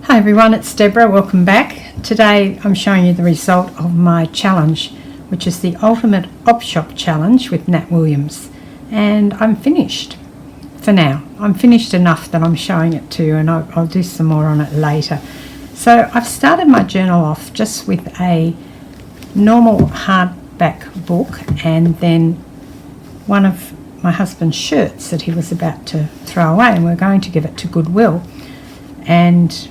Hi everyone, it's Deborah. Welcome back. Today I'm showing you the result of my challenge, which is the Ultimate Op Shop Challenge with Nat Williams. And I'm finished for now. I'm finished enough that I'm showing it to you, and I'll do some more on it later. So I've started my journal off just with a normal hardback book and then one of my husband's shirts that he was about to throw away, and we're going to give it to Goodwill. And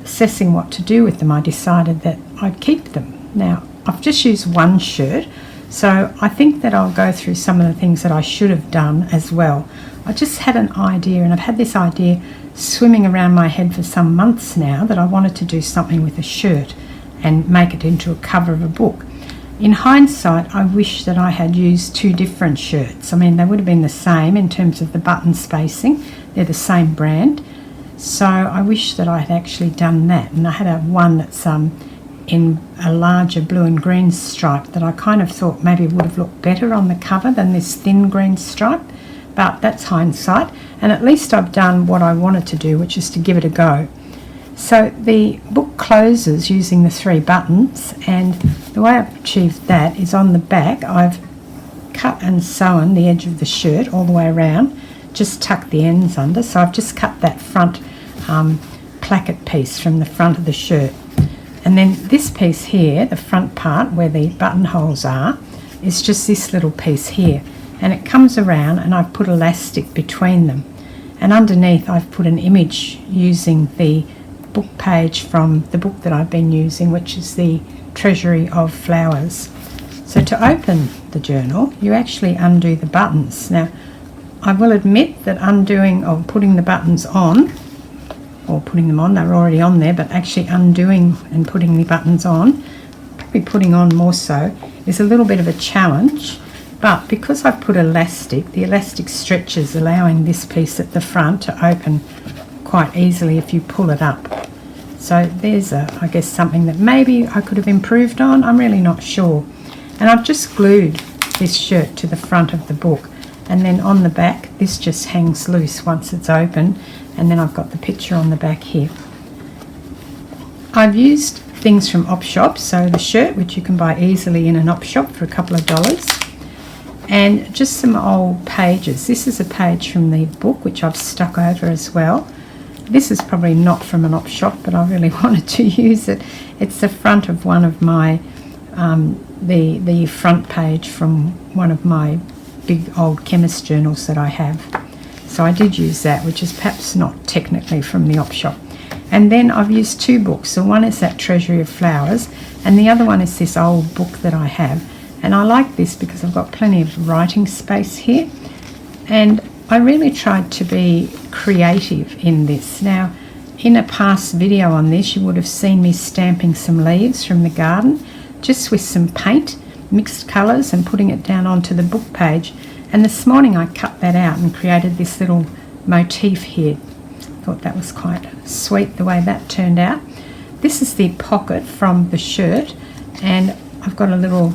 assessing what to do with them, I decided that I'd keep them. Now, I've just used one shirt, so I think that I'll go through some of the things that I should have done as well. I just had an idea, and I've had this idea swimming around my head for some months now, that I wanted to do something with a shirt and make it into a cover of a book. In hindsight, I wish that I had used two different shirts. I mean, they would have been the same in terms of the button spacing. They're the same brand. So I wish that I had actually done that, and I had one that's in a larger blue and green stripe that I kind of thought maybe would have looked better on the cover than this thin green stripe, but that's hindsight, and at least I've done what I wanted to do, which is to give it a go. So the book closes using the three buttons, and the way I've achieved that is on the back I've cut and sewn the edge of the shirt all the way around, just tuck the ends under. So I've just cut that front placket piece from the front of the shirt, and then this piece here, the front part where the buttonholes are, is just this little piece here, and it comes around, and I've put elastic between them, and underneath I've put an image using the book page from the book that I've been using, which is the Treasury of Flowers. So to open the journal, you actually undo the buttons. Now, I will admit that undoing or putting the buttons on, or putting them on, they're already on there, but actually undoing and putting the buttons on, probably putting on more so, is a little bit of a challenge. But because I've put elastic, the elastic stretches, allowing this piece at the front to open quite easily if you pull it up. So there's I guess something that maybe I could have improved on. I'm really not sure. And I've just glued this shirt to the front of the book. And then on the back, this just hangs loose once it's open, and then I've got the picture on the back here. I've used things from op shops, so the shirt, which you can buy easily in an op shop for a couple of dollars, and just some old pages. This is a page from the book which I've stuck over as well. This is probably not from an op shop, but I really wanted to use it. It's the front of one of my the front page from one of my big old chemist journals that I have. So I did use that, which is perhaps not technically from the op shop. And then I've used two books. So one is that Treasury of Flowers, and the other one is this old book that I have. And I like this because I've got plenty of writing space here, and I really tried to be creative in this. Now, in a past video on this, you would have seen me stamping some leaves from the garden just with some paint, mixed colours, and putting it down onto the book page. And this morning I cut that out and created this little motif here. Thought that was quite sweet the way that turned out. This is the pocket from the shirt, and I've got a little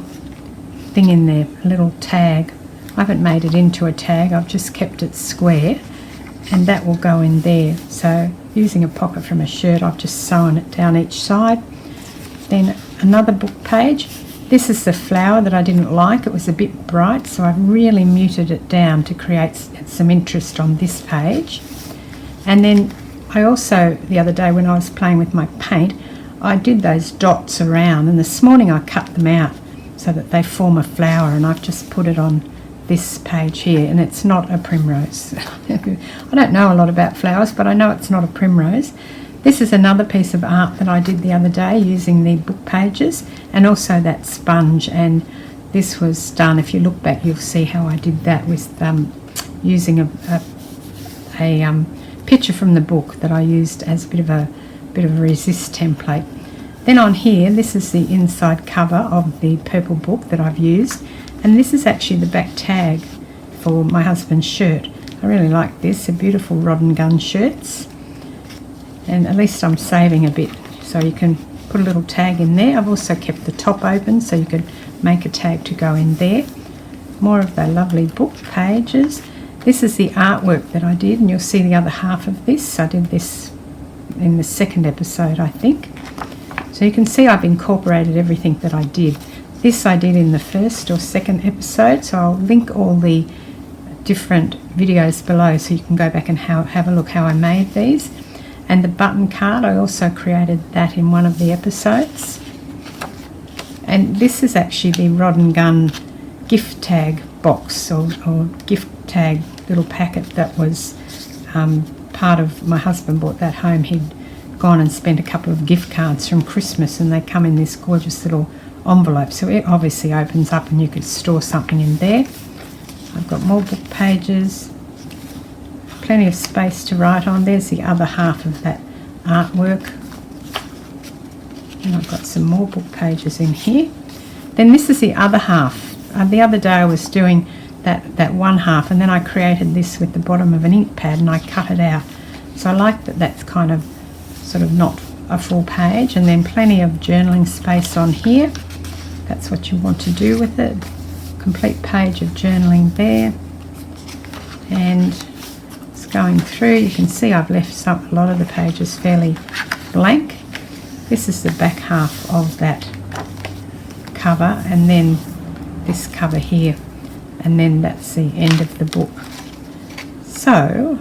thing in there, a little tag. I haven't made it into a tag, I've just kept it square, and that will go in there. So using a pocket from a shirt, I've just sewn it down each side. Then another book page. This is the flower that I didn't like. It was a bit bright, so I've really muted it down to create some interest on this page. And then I also, the other day when I was playing with my paint, I did those dots around, and this morning I cut them out so that they form a flower, and I've just put it on this page here, and it's not a primrose. I don't know a lot about flowers, but I know it's not a primrose. This is another piece of art that I did the other day using the book pages, and also that sponge, and this was done, if you look back you'll see how I did that with using a picture from the book that I used as a bit of a resist template. Then on here, this is the inside cover of the purple book that I've used, and this is actually the back tag for my husband's shirt. I really like this, they're beautiful rod and gun shirts. And at least I'm saving a bit, so you can put a little tag in there. I've also kept the top open so you could make a tag to go in there. More of the lovely book pages. This is the artwork that I did, and you'll see the other half of this. I did this in the second episode, I think. So you can see I've incorporated everything that I did. This I did in the first or second episode, so I'll link all the different videos below so you can go back and have a look how I made these. And the button card, I also created that in one of the episodes. And this is actually the Rod and Gun gift tag box or gift tag little packet that was part of, my husband bought that home. He'd gone and spent a couple of gift cards from Christmas, and they come in this gorgeous little envelope, so it obviously opens up and you could store something in there. I've got more book pages, plenty of space to write on. There's the other half of that artwork, and I've got some more book pages in here. Then this is the other half. The other day I was doing that one half, and then I created this with the bottom of an ink pad and I cut it out. So I like that that's kind of sort of not a full page, and then plenty of journaling space on here. That's what you want to do with it. Complete page of journaling there. And it's going through. You can see I've left a lot of the pages fairly blank. This is the back half of that cover, and then this cover here, and then that's the end of the book. So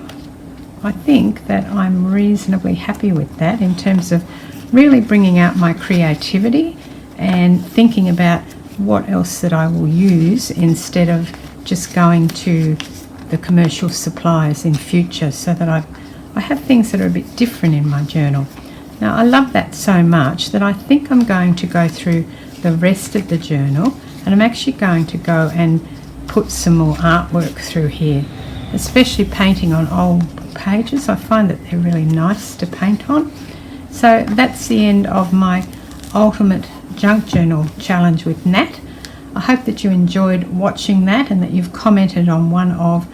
I think that I'm reasonably happy with that in terms of really bringing out my creativity and thinking about what else that I will use instead of just going to the commercial supplies in future, so that I have things that are a bit different in my journal. Now I love that so much that I think I'm going to go through the rest of the journal, and I'm actually going to go and put some more artwork through here, especially painting on old pages. I find that they're really nice to paint on. So that's the end of my ultimate junk journal challenge with Nat. I hope that you enjoyed watching that and that you've commented on one of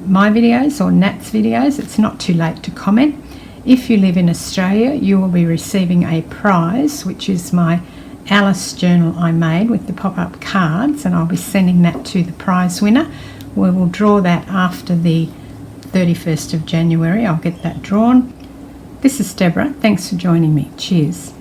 my videos or Nat's videos. It's not too late to comment. If you live in Australia, you will be receiving a prize, which is my Alice journal I made with the pop-up cards, and I'll be sending that to the prize winner. We will draw that after the 31st of January. I'll get that drawn. This is Deborah. Thanks for joining me. Cheers.